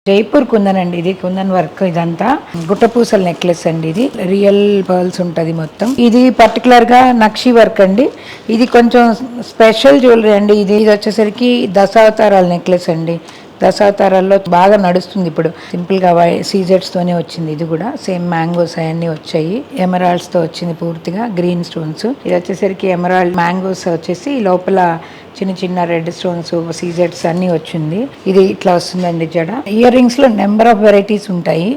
జైపూర్ కుందన్ అండి. ఇది కుందన్ వర్క్. ఇదంతా గుట్టపూసల నెక్లెస్ అండి. ఇది రియల్ పర్ల్స్ ఉంటది మొత్తం. ఇది పర్టికులర్ గా నక్షి వర్క్ అండి. ఇది కొంచెం స్పెషల్ జ్యువెలరీ అండి. ఇది వచ్చేసరికి దశావతారాల నెక్లెస్ అండి. దశావతారాల్లో బాగా నడుస్తుంది ఇప్పుడు. సింపుల్ గా సీజెట్స్ తోనే వచ్చింది. ఇది కూడా సేమ్ మ్యాంగోస్ అవన్నీ వచ్చాయి. ఎమరాల్డ్స్ తో వచ్చింది పూర్తిగా గ్రీన్ స్టోన్స్. ఇది వచ్చేసరికి ఎమరాల్డ్ మ్యాంగోస్ వచ్చేసి లోపల చిన్న చిన్న రెడ్ స్టోన్స్ సీజెట్స్ అన్ని వచ్చింది. ఇది ఇట్లా వస్తుందండి జడ. ఇయర్ రింగ్స్ లో నెంబర్ ఆఫ్ వెరైటీస్ ఉంటాయి.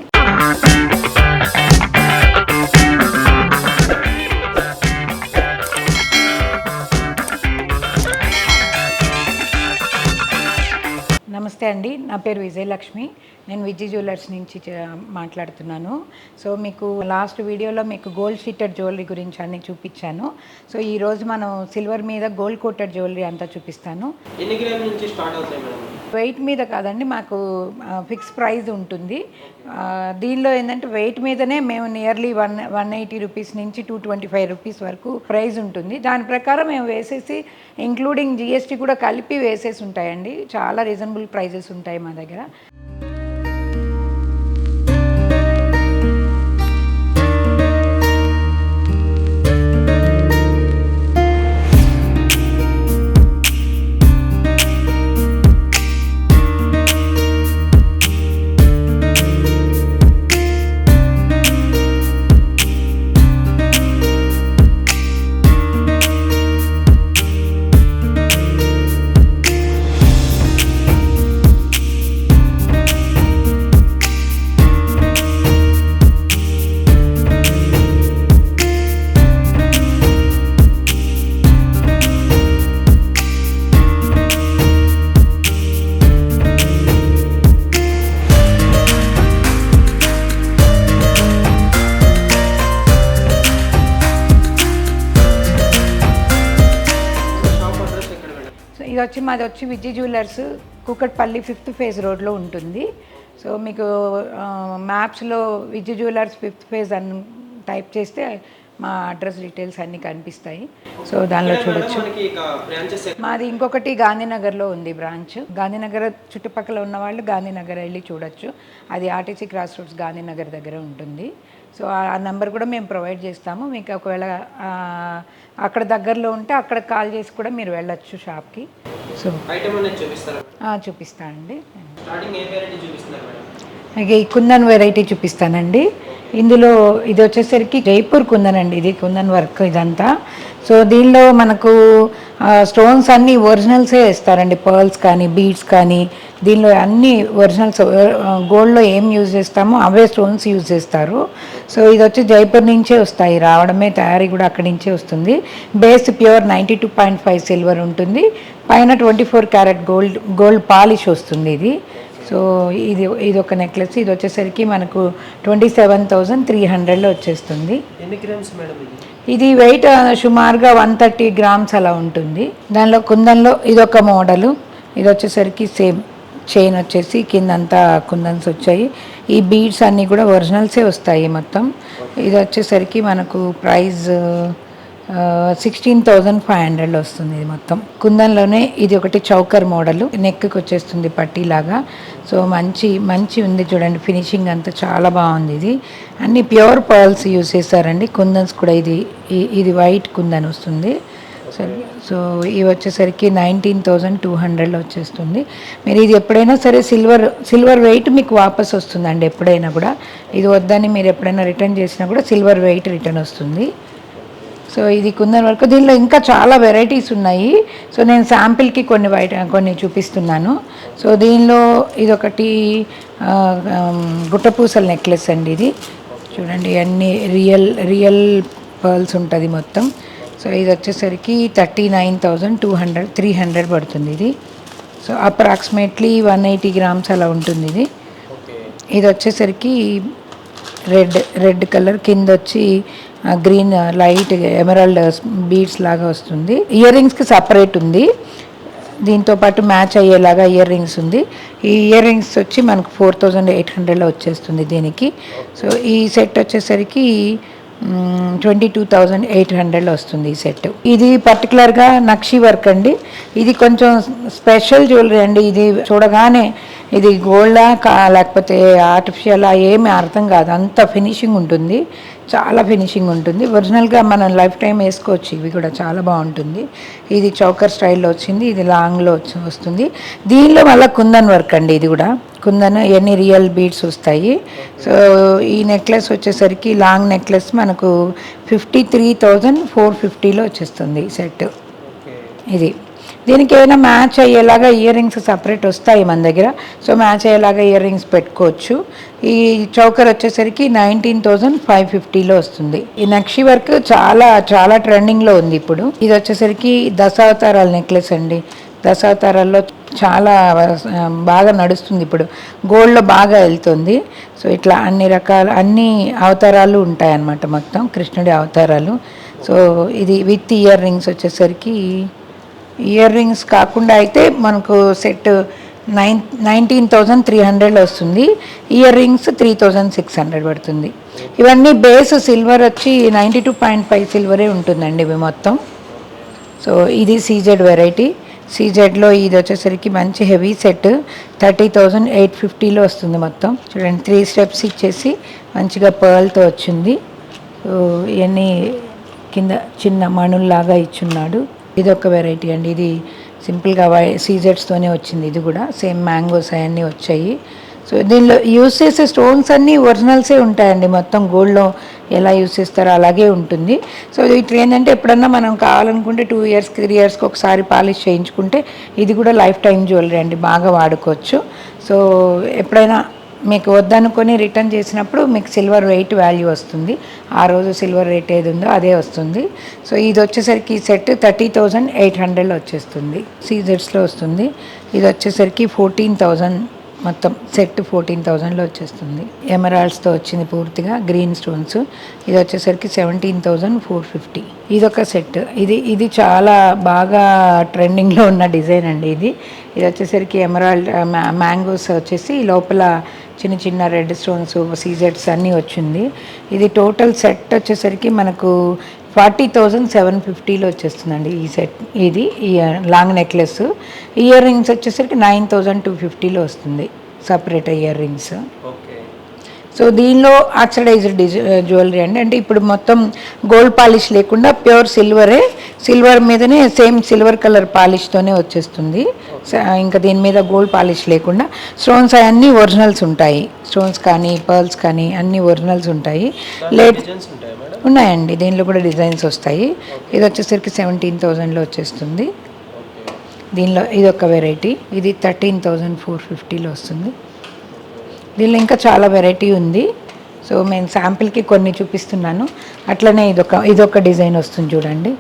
నమస్తే అండి, నా పేరు విజయలక్ష్మి. నేను విజయ్ జ్యువెలర్స్ నుంచి మాట్లాడుతున్నాను. సో మీకు లాస్ట్ వీడియోలో మీకు గోల్డ్ షీటెడ్ జ్యువెలరీ గురించి అన్ని చూపించాను. సో ఈరోజు మనం సిల్వర్ మీద గోల్డ్ కోటెడ్ జ్యువెలరీ అంతా చూపిస్తాను. ఎన్ని గ్రాముల నుంచి స్టార్ట్ అవుతాయి మేడం? వెయిట్ మీద కాదండి, మాకు ఫిక్స్ ప్రైస్ ఉంటుంది. దీనిలో ఏంటంటే వెయిట్ మీదనే మేము నియర్లీ 180 రూపీస్ నుంచి 225 రూపీస్ వరకు ప్రైస్ ఉంటుంది. దాని ప్రకారం మేము వేసేసి ఇంక్లూడింగ్ జిఎస్టీ కూడా కలిపి వేసేసి ఉంటాయండి. చాలా రీజనబుల్ ప్రైజెస్ ఉంటాయి మా దగ్గర. ఇది మాది వచ్చి Vijay jewellers Kukatpally 5th phase రోడ్లో ఉంటుంది. సో మీకు మ్యాప్స్లో విజయ్ జ్యువెలర్స్ 5th ఫేజ్ అని టైప్ చేస్తే మా అడ్రస్ డీటెయిల్స్ అన్నీ కనిపిస్తాయి. సో దానిలో చూడొచ్చు. మాది ఇంకొకటి గాంధీనగర్లో ఉంది బ్రాంచ్. గాంధీనగర్ చుట్టుపక్కల ఉన్న వాళ్ళు గాంధీనగర్ వెళ్ళి చూడొచ్చు. అది ఆర్టీసీ క్రాస్ రోడ్స్ గాంధీనగర్ దగ్గర ఉంటుంది. సో ఆ నెంబర్ కూడా మేము ప్రొవైడ్ చేస్తాము. మీకు ఒకవేళ అక్కడ దగ్గరలో ఉంటే అక్కడ కాల్ చేసి కూడా మీరు వెళ్ళొచ్చు షాప్కి. సో చూపిస్తానండి. ఇక ఈ కుందన్ వెరైటీ చూపిస్తానండి. ఇందులో ఇది వచ్చేసరికి జైపూర్ కుందన్ అండి. ఇది కుందన్ వర్క్ ఇదంతా. సో దీనిలో మనకు స్టోన్స్ అన్నీ ఒరిజినల్సే ఇస్తారండి. పర్ల్స్ కానీ బీడ్స్ కానీ దీనిలో అన్ని ఒరిజినల్స్. గోల్డ్లో ఏం యూజ్ చేస్తామో అవే స్టోన్స్ యూజ్ చేస్తారు. సో ఇది వచ్చి జైపూర్ నుంచే వస్తాయి. రావడమే తయారీ కూడా అక్కడి నుంచే వస్తుంది. బేస్ ప్యూర్ 92.5 సిల్వర్ ఉంటుంది. పైన 24 క్యారెట్ గోల్డ్ పాలిష్ వస్తుంది ఇది. సో ఇది ఒక నెక్లెస్. ఇది వచ్చేసరికి మనకు 27,300లో వచ్చేస్తుంది. ఎన్ని గ్రామ్స్ మేడం ఇది? ఇది వెయిట్ సుమారుగా 130 గ్రామ్స్ అలా ఉంటుంది. దానిలో కుందన్లో ఇదొక మోడలు. ఇది వచ్చేసరికి సేమ్ చైన్ వచ్చేసి కిందంతా కుందన్స్ వచ్చాయి. ఈ బీడ్స్ అన్నీ కూడా ఒరిజినల్సే వస్తాయి మొత్తం. ఇది వచ్చేసరికి మనకు ప్రైస్ 16,500లో వస్తుంది. ఇది మొత్తం కుందన్లోనే. ఇది ఒకటి చౌకర్ మోడల్, నెక్కి వచ్చేస్తుంది పట్టీలాగా. సో మంచి ఉంది చూడండి. ఫినిషింగ్ అంతా చాలా బాగుంది. ఇది అన్ని ప్యూర్ పర్ల్స్ యూజ్ చేస్తారండి. కుందన్స్ కూడా ఇది వైట్ కుందన్ వస్తుంది. సో ఇవి వచ్చేసరికి 19,200లో వచ్చేస్తుంది. మీరు ఇది ఎప్పుడైనా సరే సిల్వర్ వెయిట్ మీకు వాపస్ వస్తుందండి. ఎప్పుడైనా కూడా ఇది వద్దని మీరు ఎప్పుడైనా రిటర్న్ చేసినా కూడా సిల్వర్ వెయిట్ రిటర్న్ వస్తుంది. సో ఇది కుందన్ వర్క్. దీనిలో ఇంకా చాలా వెరైటీస్ ఉన్నాయి. సో నేను శాంపిల్కి కొన్ని చూపిస్తున్నాను. సో దీనిలో ఇదొకటి గుట్టపూసల నెక్లెస్ అండి. ఇది చూడండి, అన్ని రియల్ పర్ల్స్ ఉంటుంది మొత్తం. సో ఇది వచ్చేసరికి 39,300 పడుతుంది ఇది. సో అప్రాక్సిమేట్లీ 180 గ్రామ్స్ అలా ఉంటుంది. ఇది వచ్చేసరికి రెడ్ కలర్, కింద వచ్చి గ్రీన్ లైట్ ఎమరాల్డ్ బీడ్స్ లాగా వస్తుంది. ఇయర్ రింగ్స్కి సపరేట్ ఉంది. దీంతో పాటు మ్యాచ్ అయ్యేలాగా ఇయర్ రింగ్స్ ఉంది. ఈ ఇయర్ రింగ్స్ వచ్చి మనకు 4,800లో వచ్చేస్తుంది దీనికి. సో ఈ సెట్ వచ్చేసరికి 22,800లో వస్తుంది ఈ సెట్. ఇది పర్టికులర్గా నక్షి వర్క్ అండి. ఇది కొంచెం స్పెషల్ జ్యువెలరీ అండి. ఇది చూడగానే ఇది గోల్డా లేకపోతే ఆర్టిఫిషియలా ఏమీ అర్థం కాదు, అంత ఫినిషింగ్ ఉంటుంది, చాలా ఫినిషింగ్ ఉంటుంది. ఒరిజినల్గా మనం లైఫ్ టైం వేసుకోవచ్చు, ఇవి కూడా చాలా బాగుంటుంది. ఇది చౌకర్ స్టైల్లో వచ్చింది, ఇది లాంగ్లో వస్తుంది. దీనిలో మళ్ళీ కుందన్ వర్క్ అండి, ఇది కూడా కుందన్, ఎన్ని రియల్ బీడ్స్ వస్తాయి. సో ఈ నెక్లెస్ వచ్చేసరికి లాంగ్ నెక్లెస్ మనకు 53,450లో వచ్చేస్తుంది సెట్. ఇది దీనికి ఏమైనా మ్యాచ్ అయ్యేలాగా ఇయర్ రింగ్స్ సపరేట్ వస్తాయి మన దగ్గర, సో మ్యాచ్ అయ్యేలాగా ఇయర్ రింగ్స్ పెట్టుకోవచ్చు. ఈ చౌకర్ వచ్చేసరికి 19,550లో వస్తుంది. ఈ నక్షి వర్క్ చాలా చాలా ట్రెండింగ్లో ఉంది ఇప్పుడు. ఇది వచ్చేసరికి దశావతారాల నెక్లెస్ అండి, దశావతారాల్లో చాలా బాగా నడుస్తుంది ఇప్పుడు, గోల్డ్లో బాగా వెళ్తుంది. సో ఇట్లా అన్ని అవతారాలు ఉంటాయన్నమాట, మొత్తం కృష్ణుడి అవతారాలు. సో ఇది విత్ ఇయర్ రింగ్స్ వచ్చేసరికి, ఇయర్ రింగ్స్ కాకుండా అయితే మనకు సెట్ 19,300లో వస్తుంది. ఇయర్ రింగ్స్ 3,600 పడుతుంది. ఇవన్నీ బేస్ సిల్వర్ వచ్చి 92.5 సిల్వరే ఉంటుందండి ఇవి మొత్తం. సో ఇది సీజెడ్ వెరైటీ. సీజెడ్లో ఇది వచ్చేసరికి మంచి హెవీ సెట్ 30,850లో వస్తుంది మొత్తం. చూడండి 3 స్టెప్స్ ఇచ్చేసి మంచిగా పర్ల్తో వచ్చింది. సో ఇవన్నీ కింద చిన్న మణుల్లాగా ఇచ్చున్నాడు. ఇది ఒక వెరైటీ అండి, ఇది సింపుల్గా సీజెడ్స్తోనే వచ్చింది. ఇది కూడా సేమ్ మ్యాంగోస్ అవన్నీ వచ్చాయి. సో దీనిలో యూస్ చేసే స్టోన్స్ అన్నీ ఒరిజినల్సే ఉంటాయండి, మొత్తం గోల్డ్లో ఎలా యూస్ చేస్తారో అలాగే ఉంటుంది. సో ఇట్లా ఏంటంటే ఎప్పుడన్నా మనం కావాలనుకుంటే 2 ఇయర్స్ 3 ఇయర్స్కి ఒకసారి పాలిష్ చేయించుకుంటే ఇది కూడా లైఫ్ టైం జ్యువెలరీ అండి, బాగా వాడుకోవచ్చు. సో ఎప్పుడైనా మీకు వద్దనుకొని రిటర్న్ చేసినప్పుడు మీకు సిల్వర్ వెయిట్ వాల్యూ వస్తుంది, ఆ రోజు సిల్వర్ రేట్ ఏది ఉందో అదే వస్తుంది. సో ఇది వచ్చేసరికి సెట్ 30,800లో వచ్చేస్తుంది, సీజెడ్స్లో వస్తుంది. ఇది వచ్చేసరికి 14,000, మొత్తం సెట్ 14,000లో వచ్చేస్తుంది. ఎమరాల్డ్స్తో వచ్చింది పూర్తిగా, గ్రీన్ స్టోన్స్. ఇది వచ్చేసరికి 17,450. ఇది ఒక సెట్, ఇది చాలా బాగా ట్రెండింగ్లో ఉన్న డిజైన్ అండి. ఇది వచ్చేసరికి ఎమరాల్డ్ మ్యాంగోస్ వచ్చేసి లోపల చిన్న చిన్న రెడ్ స్టోన్స్ సీజెడ్స్ అన్నీ వచ్చింది. ఇది టోటల్ సెట్ వచ్చేసరికి మనకు 40,750లో వచ్చేస్తుందండి ఈ సెట్. ఇది లాంగ్ నెక్లెస్. ఇయర్ రింగ్స్ వచ్చేసరికి 9,250లో వస్తుంది సపరేట్ ఇయర్ రింగ్స్. సో దీనిలో ఆక్సిడైజ్డ్ జ్యువెలరీ అండి, అంటే ఇప్పుడు మొత్తం గోల్డ్ పాలిష్ లేకుండా ప్యూర్ సిల్వరే, సిల్వర్ మీదనే సేమ్ సిల్వర్ కలర్ పాలిష్తోనే వచ్చేస్తుంది. ఇంకా దీని మీద గోల్డ్ పాలిష్ లేకుండా స్టోన్స్ అవన్నీ ఒరిజినల్స్ ఉంటాయి, స్టోన్స్ కానీ పర్ల్స్ కానీ అన్నీ ఒరిజినల్స్ ఉంటాయి. ఉన్నాయండి, దీనిలో కూడా డిజైన్స్ వస్తాయి. ఇది వచ్చేసరికి 17,000లో వచ్చేస్తుంది. దీనిలో ఇది ఒక వెరైటీ, ఇది 13,450లో వస్తుంది. దీనిలో ఇంకా చాలా వెరైటీ ఉంది. సో నేను శాంపిల్కి కొన్ని చూపిస్తున్నాను. అట్లనే ఇదొక డిజైన్ వస్తుంది చూడండి.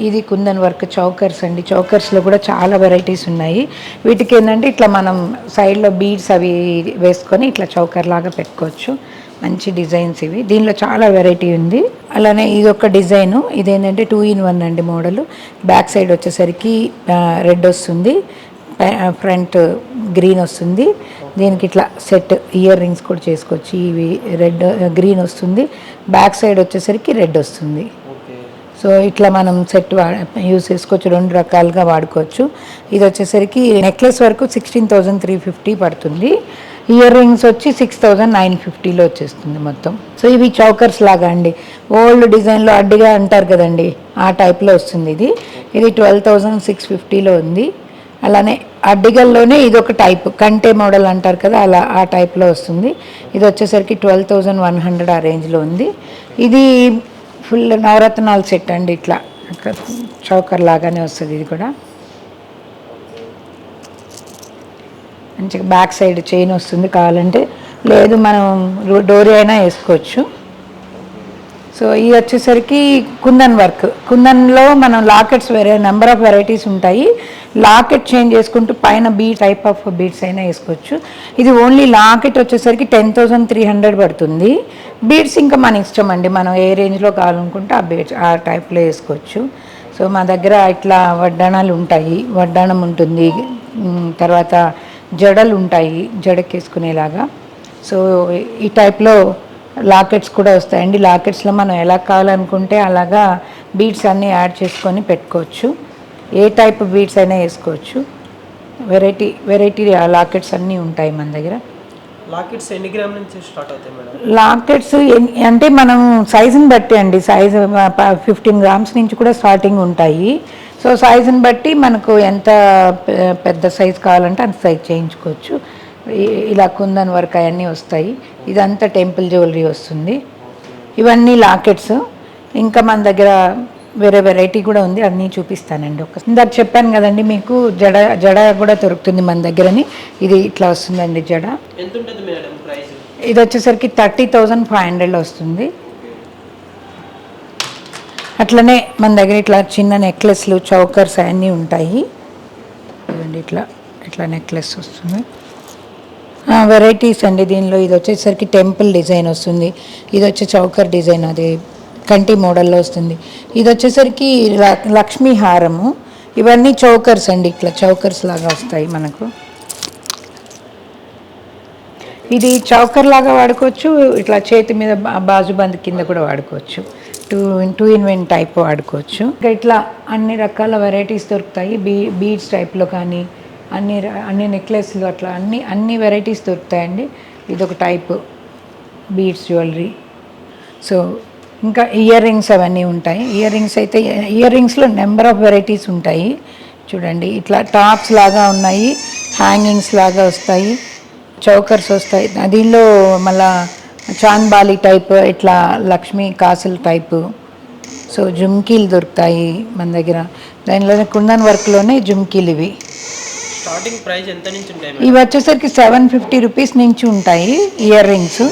ఇది కుందన్ వర్క్ చౌకర్స్ అండి. చౌకర్స్లో కూడా చాలా వెరైటీస్ ఉన్నాయి. వీటికి ఏంటంటే ఇట్లా మనం సైడ్లో బీడ్స్ అవి వేసుకొని ఇట్లా చౌకర్ లాగా పెట్టుకోవచ్చు. మంచి డిజైన్స్ ఇవి. దీనిలో చాలా వెరైటీ ఉంది. అలానే ఇదొక డిజైను, ఇదేంటంటే 2 in 1 అండి మోడలు. బ్యాక్ సైడ్ వచ్చేసరికి రెడ్ వస్తుంది, ఫ్రంట్ గ్రీన్ వస్తుంది. దీనికి ఇట్లా సెట్ ఇయర్ రింగ్స్ కూడా చేసుకోవచ్చు. ఇవి రెడ్ గ్రీన్ వస్తుంది, బ్యాక్ సైడ్ వచ్చేసరికి రెడ్ వస్తుంది. సో ఇట్లా మనం సెట్ యూజ్ చేసుకోవచ్చు, 2 రకాలుగా వాడుకోవచ్చు. ఇది వచ్చేసరికి నెక్లెస్ వరకు 16,350 పడుతుంది. ఇయర్ రింగ్స్ వచ్చి 6,950లో వచ్చేస్తుంది మొత్తం. సో ఇవి చౌకర్స్ లాగా అండి, ఓల్డ్ డిజైన్లో అడ్డిగా అంటారు కదండి, ఆ టైప్లో వస్తుంది. ఇది 12,650లో ఉంది. అలానే అడ్డిగల్లోనే ఇది ఒక టైప్ కంటే మోడల్ అంటారు కదా, అలా ఆ టైప్లో వస్తుంది. ఇది వచ్చేసరికి 12,100 ఆ రేంజ్లో ఉంది. ఇది ఫుల్ నవరత్నాలు సెట్ అండి, ఇట్లా చౌకర్ లాగానే వస్తుంది. ఇది కూడా మంచిగా బ్యాక్ సైడ్ చైన్ వస్తుంది, కావాలంటే లేదు మనం డోరీ అయినా వేసుకోవచ్చు. సో ఇది వచ్చేసరికి కుందన్ వర్క్. కుందన్లో మనం లాకెట్స్ నెంబర్ ఆఫ్ వెరైటీస్ ఉంటాయి. లాకెట్ చేంజ్ చేసుకుంటూ పైన టైప్ ఆఫ్ బీడ్స్ అయినా వేసుకోవచ్చు. ఇది ఓన్లీ లాకెట్ వచ్చేసరికి 10,300 పడుతుంది. బీడ్స్ ఇంకా మన ఇష్టం అండి, మనం ఏ రేంజ్లో కావాలనుకుంటే ఆ బీడ్స్ ఆ టైప్లో వేసుకోవచ్చు. సో మా దగ్గర ఇట్లా వడ్డాణాలు ఉంటాయి, వడ్డాణం ఉంటుంది, తర్వాత జడలు ఉంటాయి జడకేసుకునేలాగా. సో ఈ టైప్లో లాకెట్స్ కూడా వస్తాయండి. లాకెట్స్లో మనం ఎలా కావాలనుకుంటే అలాగా బీడ్స్ అన్నీ యాడ్ చేసుకొని పెట్టుకోవచ్చు. ఏ టైప్ బీడ్స్ అయినా వేసుకోవచ్చు. వెరైటీ వెరైటీ లాకెట్స్ అన్నీ ఉంటాయి మన దగ్గర. లాకెట్స్ ఎన్ని గ్రామ్ నుంచి స్టార్ట్ అవుతాయి మేడం? లాకెట్స్ అంటే మనం సైజుని బట్టి అండి, సైజు 15 గ్రామ్స్ నుంచి కూడా స్టార్టింగ్ ఉంటాయి. సో సైజుని బట్టి మనకు ఎంత పెద్ద సైజు కావాలంటే అంత సైజ్ చేయించుకోవచ్చు. ఇలా కుందన్ వర్క్ అవన్నీ వస్తాయి. ఇదంతా టెంపుల్ జ్యువెలరీ వస్తుంది. ఇవన్నీ లాకెట్స్. ఇంకా మన దగ్గర వేరే వెరైటీ కూడా ఉంది, అన్నీ చూపిస్తానండి. ఇందాక చెప్పాను కదండి మీకు, జడ కూడా దొరుకుతుంది మన దగ్గరని. ఇది ఇట్లా వస్తుందండి జడ. ఎంత ఉంటుంది మేడం ప్రైస్? ఇది వచ్చేసరికి 30,500 వస్తుంది. అట్లనే మన దగ్గర ఇట్లా చిన్న నెక్లెస్లు, చౌకర్స్ అన్నీ ఉంటాయి. ఇదండి ఇట్లా ఇట్లా నెక్లెస్ వస్తుంది. వెరైటీస్ అండి దీనిలో. ఇది వచ్చేసరికి టెంపుల్ డిజైన్ వస్తుంది. ఇది వచ్చి చౌకర్ డిజైన్, అది కంటి మోడల్లో వస్తుంది. ఇది వచ్చేసరికి లక్ష్మీ హారము. ఇవన్నీ చౌకర్స్ అండి, ఇట్లా చౌకర్స్ లాగా వస్తాయి మనకు. ఇది చౌకర్ లాగా వాడుకోవచ్చు, ఇట్లా చేతి మీద బాజుబంద్ కింద కూడా వాడుకోవచ్చు. టూ ఇన్ వన్ టైప్ వాడుకోవచ్చు. ఇంకా ఇట్లా అన్ని రకాల వెరైటీస్ దొరుకుతాయి. బీడ్స్ టైప్లో కానీ అన్ని నెక్లెస్లు అట్లా అన్ని వెరైటీస్ దొరుకుతాయండి. ఇదొక టైపు బీడ్స్ జ్యువెలరీ. సో ఇంకా ఇయర్ రింగ్స్ అవన్నీ ఉంటాయి. ఇయర్ రింగ్స్లో నెంబర్ ఆఫ్ వెరైటీస్ ఉంటాయి. చూడండి ఇట్లా టాప్స్ లాగా ఉన్నాయి, హ్యాంగింగ్స్ లాగా వస్తాయి, చౌకర్స్ వస్తాయి. దీనిలో మళ్ళా చాంద్బాలి టైప్, ఇట్లా లక్ష్మీ కాసుల టైపు. సో జుమ్కీలు దొరుకుతాయి మన దగ్గర. దానిలోనే కుందన్ వర్క్లోనే జుమ్కీలు. ఇవి స్టార్టింగ్ ప్రైస్ ఎంత నుంచి ఉంటాయి? ఇవి వచ్చేసరికి 750 రూపీస్ నుంచి ఉంటాయి ఇయర్ రింగ్స్.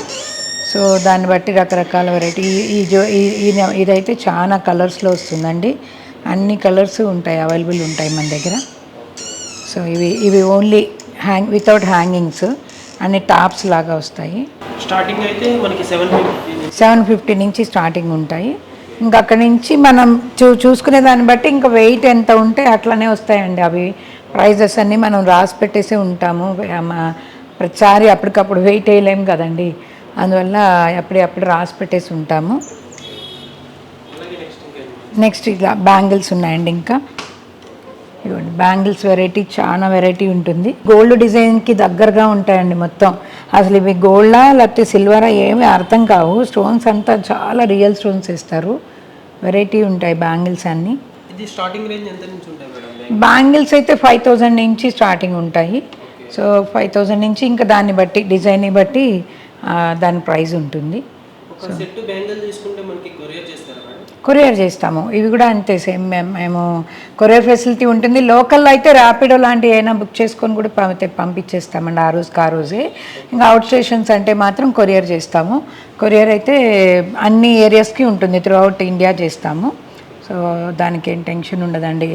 సో దాన్ని బట్టి రకరకాల వెరైటీ. ఇదైతే చాలా కలర్స్లో వస్తుందండి. అన్ని కలర్స్ ఉంటాయి, అవైలబుల్ ఉంటాయి మన దగ్గర. సో ఇవి ఓన్లీ వితౌట్ హ్యాంగింగ్స్, అన్ని టాప్స్ లాగా వస్తాయి. స్టార్టింగ్ అయితే మనకి 750 నుంచి స్టార్టింగ్ ఉంటాయి. ఇంకా అక్కడి నుంచి మనం చూసుకునే దాన్ని బట్టి ఇంకా వెయిట్ ఎంత ఉంటే అట్లనే వస్తాయండి. అవి ప్రైజెస్ అన్నీ మనం రాసి పెట్టేసే ఉంటాము. ప్రతిసారి అప్పటికప్పుడు వెయిట్ వేయలేము కదండి, అందువల్ల అప్పుడు రాసి పెట్టేసి ఉంటాము. నెక్స్ట్ ఇలా బ్యాంగిల్స్ ఉన్నాయండి. ఇంకా ఇవ్వండి బ్యాంగిల్స్ వెరైటీ, చాలా వెరైటీ ఉంటుంది. గోల్డ్ డిజైన్కి దగ్గరగా ఉంటాయండి మొత్తం. అసలు ఇవి గోల్డా లేకపోతే సిల్వరా ఏమీ అర్థం కావు. స్టోన్స్ అంతా చాలా రియల్ స్టోన్స్ ఇస్తారు. వెరైటీ ఉంటాయి బ్యాంగిల్స్ అన్నీ. ఇది స్టార్టింగ్ రేంజ్ ఎంత నుంచి ఉంటాయి మేడం? బ్యాంగిల్స్ అయితే 5,000 నుంచి స్టార్టింగ్ ఉంటాయి. సో 5,000 నుంచి ఇంకా దాన్ని బట్టి, డిజైన్ని బట్టి దాని ప్రైస్ ఉంటుంది. ఒక సెట్ బ్యాంగిల్ తీసుకుంటే మనకి కొరియర్ చేస్తారా మేడం? కొరియర్ చేస్తాము. ఇవి కూడా అంతే సేమ్, మేము కొరియర్ ఫెసిలిటీ ఉంటుంది. లోకల్లో అయితే ర్యాపిడో లాంటివి అయినా బుక్ చేసుకొని కూడా పంపించేస్తామండి ఆ రోజే. ఇంకా అవుట్ స్టేషన్స్ అంటే మాత్రం కొరియర్ చేస్తాము. కొరియర్ అయితే అన్ని ఏరియాస్కి ఉంటుంది, త్రూ అవుట్ ఇండియా చేస్తాము. సో దానికి ఏం టెన్షన్ ఉండదండి,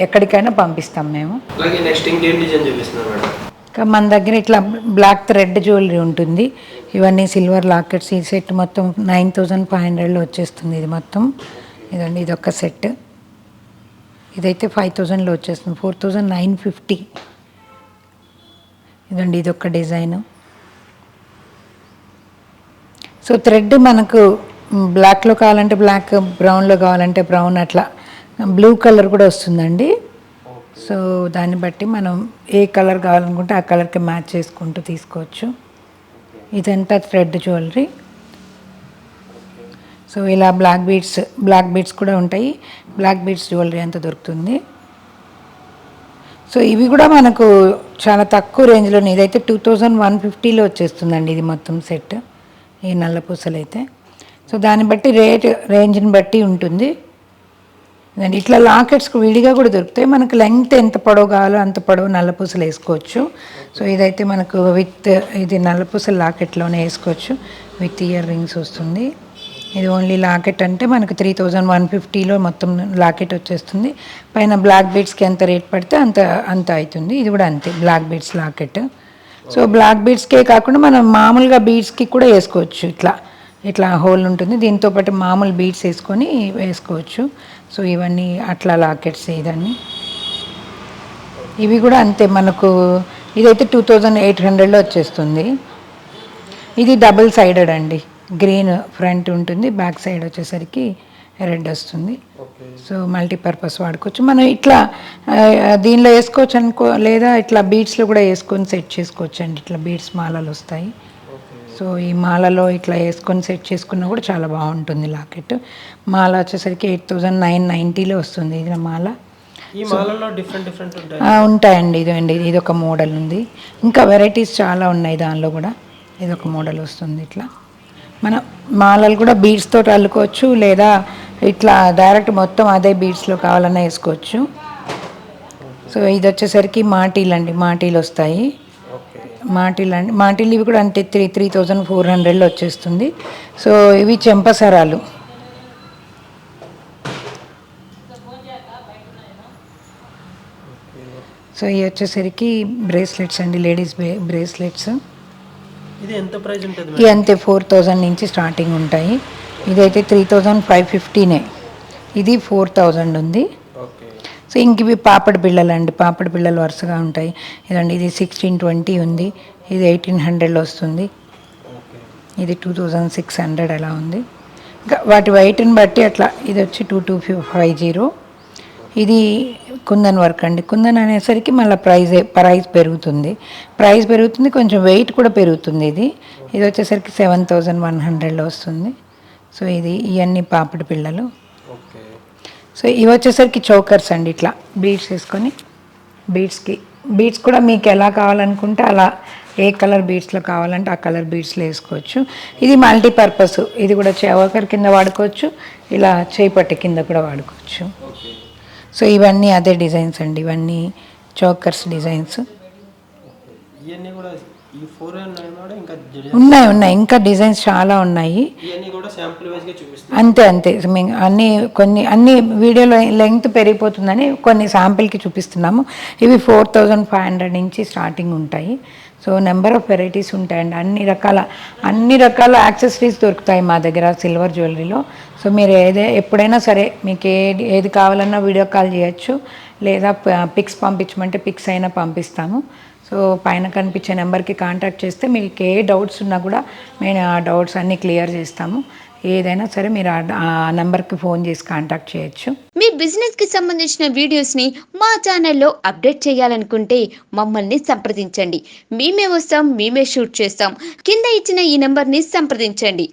ఎక్కడికైనా పంపిస్తాం మేము. అలాగే నెక్స్ట్ ఇంకేం డిజైన్ చూపిస్తున్నారు మేడం? ఇంకా మన దగ్గర ఇట్లా బ్లాక్ థ్రెడ్ జ్యువెలరీ ఉంటుంది. ఇవన్నీ సిల్వర్ లాకెట్స్. ఈ సెట్ మొత్తం 9,500లో వచ్చేస్తుంది. ఇది మొత్తం ఇదండి, ఇదొక సెట్. ఇదైతే 5,000లో వచ్చేస్తుంది, 4,950. ఇదండి ఇదొక డిజైను. సో థ్రెడ్ మనకు బ్లాక్లో కావాలంటే బ్లాక్, బ్రౌన్లో కావాలంటే బ్రౌన్, అట్లా బ్లూ కలర్ కూడా వస్తుందండి. సో దాన్ని బట్టి మనం ఏ కలర్ కావాలనుకుంటే ఆ కలర్కి మ్యాచ్ చేసుకుంటూ తీసుకోవచ్చు. ఇదంతా థ్రెడ్ జ్యువెలరీ. సో ఇలా బ్లాక్ బీడ్స్ కూడా ఉంటాయి. బ్లాక్ బీడ్స్ జ్యువెలరీ అంతా దొరుకుతుంది. సో ఇవి కూడా మనకు చాలా తక్కువ రేంజ్లోనే. ఇదైతే 2,150లో వచ్చేస్తుందండి ఇది మొత్తం సెట్, ఈ నల్ల పూసలు అయితే. సో దాన్ని బట్టి రేంజ్ని బట్టి ఉంటుంది. ఇట్లా లాకెట్స్ విడిగా కూడా దొరుకుతాయి. మనకు లెంగ్త్ ఎంత పొడవు కావాలో అంత పొడవు నల్లపూసలు వేసుకోవచ్చు. సో ఇదైతే మనకు ఇది నల్లపూసల లాకెట్లోనే వేసుకోవచ్చు. విత్ ఇయర్ రింగ్స్ వస్తుంది. ఇది ఓన్లీ లాకెట్ అంటే మనకు 3,150లో మొత్తం లాకెట్ వచ్చేస్తుంది. పైన బ్లాక్ బీడ్స్కి ఎంత రేట్ పడితే అంత అవుతుంది. ఇది కూడా అంతే, black beads locket. So black బీడ్స్కే కాకుండా మనం మామూలుగా బీడ్స్కి కూడా వేసుకోవచ్చు. ఇట్లా హోల్ ఉంటుంది, దీంతో పాటు మామూలు బీడ్స్ వేసుకొని వేసుకోవచ్చు. సో ఇవన్నీ అట్లా లాకెట్స్. ఇవి కూడా అంతే, మనకు ఇదైతే 2,800లో వచ్చేస్తుంది. ఇది డబుల్ సైడెడ్ అండి, గ్రీన్ ఫ్రంట్ ఉంటుంది, బ్యాక్ సైడ్ వచ్చేసరికి రెడ్ వస్తుంది. ఓకే. సో మల్టీపర్పస్ వాడుకోవచ్చు మనం. ఇట్లా దీనిలో వేసుకోవచ్చు అనుకో, లేదా ఇట్లా బీడ్స్లో కూడా వేసుకొని సెట్ చేసుకోవచ్చు అండి. ఇట్లా బీడ్స్ మాలలు వస్తాయి. ఓకే. సో ఈ మాలలో ఇట్లా వేసుకొని సెట్ చేసుకున్నా కూడా చాలా బాగుంటుంది లాకెట్. మాల వచ్చేసరికి 8,990లో వస్తుంది ఇది మాల. ఈ మాలలో డిఫరెంట్ ఉంటాయి. ఉంటాయండి. ఇదండి ఇది ఒక మోడల్ ఉంది, ఇంకా వెరైటీస్ చాలా ఉన్నాయి దానిలో కూడా. ఇది ఒక మోడల్ వస్తుంది. ఇట్లా మన మాలలు కూడా బీడ్స్ తోటి అల్లుకోవచ్చు, లేదా ఇట్లా డైరెక్ట్ మొత్తం అదే బీడ్స్లో కావాలన్నా వేసుకోవచ్చు. సో ఇది వచ్చేసరికి మాటీలు అండి, మాటీలు వస్తాయి. ఓకే. మాటీలు అండి, మాటీలు ఇవి కూడా అంటే 3,400లో వచ్చేస్తుంది. సో ఇవి చెంపసరాలు. సో ఇవి వచ్చేసరికి బ్రేస్లెట్స్ అండి, లేడీస్ బ్రేస్లెట్స్. ఇది ఎంత ప్రైస్ ఉంటుంది? ఇవి అంతే 4,000 నుంచి స్టార్టింగ్ ఉంటాయి. ఇదైతే 3,550నే. ఇది 4,000 ఉంది. ఓకే. సో ఇంక ఇవి పాపడి పిల్లలు అండి, పాపడి పిల్లలు వరుసగా ఉంటాయి. ఇదండి ఇది 1620 ఉంది, ఇది 1800లో వస్తుంది, ఓకే. ఇది 2,600 అలా ఉంది. ఇంకా వాటి వెయిట్ని బట్టి అట్లా. ఇది వచ్చి 2250. ఇది కుందన్ వర్క్ అండి. కుందన్ అనేసరికి మళ్ళీ ప్రైస్ పెరుగుతుంది, కొంచెం వెయిట్ కూడా పెరుగుతుంది. ఇది వచ్చేసరికి 7,100లో వస్తుంది. సో ఇవన్నీ పాపడి పిల్లలు. ఓకే. సో ఇవి వచ్చేసరికి చౌకర్స్ అండి. ఇట్లా బీడ్స్ వేసుకొని బీడ్స్ కూడా మీకు ఎలా కావాలనుకుంటే అలా, ఏ కలర్ బీడ్స్లో కావాలంటే ఆ కలర్ బీడ్స్లో వేసుకోవచ్చు. ఇది మల్టీపర్పస్, ఇది కూడా చౌకర్ కింద వాడుకోవచ్చు, ఇలా చేపట్టి కింద కూడా వాడుకోవచ్చు. ఓకే. సో ఇవన్నీ అదే డిజైన్స్ అండి, ఇవన్నీ చౌకర్స్ డిజైన్స్. ఇవన్నీ కూడా ఈ 4 and 9 కూడా ఇంకా ఉన్నాయి ఇంకా డిజైన్స్ చాలా ఉన్నాయి. ఇవన్నీ కూడా శాంపుల్ వైజ్గా చూపిస్తాను. అంతే అన్ని వీడియోలో లెంగ్త్ పెరిగిపోతుందని కొన్ని శాంపిల్కి చూపిస్తున్నాము. ఇవి 4,500 నుంచి స్టార్టింగ్ ఉంటాయి. సో నెంబర్ ఆఫ్ వెరైటీస్ ఉంటాయండి. అన్ని రకాల యాక్సెసరీస్ దొరుకుతాయి మా దగ్గర సిల్వర్ జ్యువెలరీలో. సో మీరు ఎప్పుడైనా సరే మీకు ఏది కావాలన్నా వీడియో కాల్ చేయొచ్చు, లేదా పిక్స్ పంపించమంటే పిక్స్ అయినా పంపిస్తాము. సో పైన కనిపించే నెంబర్కి కాంటాక్ట్ చేస్తే మీకు ఏ డౌట్స్ ఉన్నా కూడా మేము ఆ డౌట్స్ అన్నీ క్లియర్ చేస్తాము. ఏదైనా సరే మీరు ఆ నెంబర్కి ఫోన్ చేసి కాంటాక్ట్ చేయొచ్చు. మీ బిజినెస్కి సంబంధించిన వీడియోస్ని మా ఛానల్లో అప్డేట్ చేయాలనుకుంటే మమ్మల్ని సంప్రదించండి. మేమే వస్తాం, మేమే షూట్ చేస్తాం. కింద ఇచ్చిన ఈ నెంబర్ని సంప్రదించండి.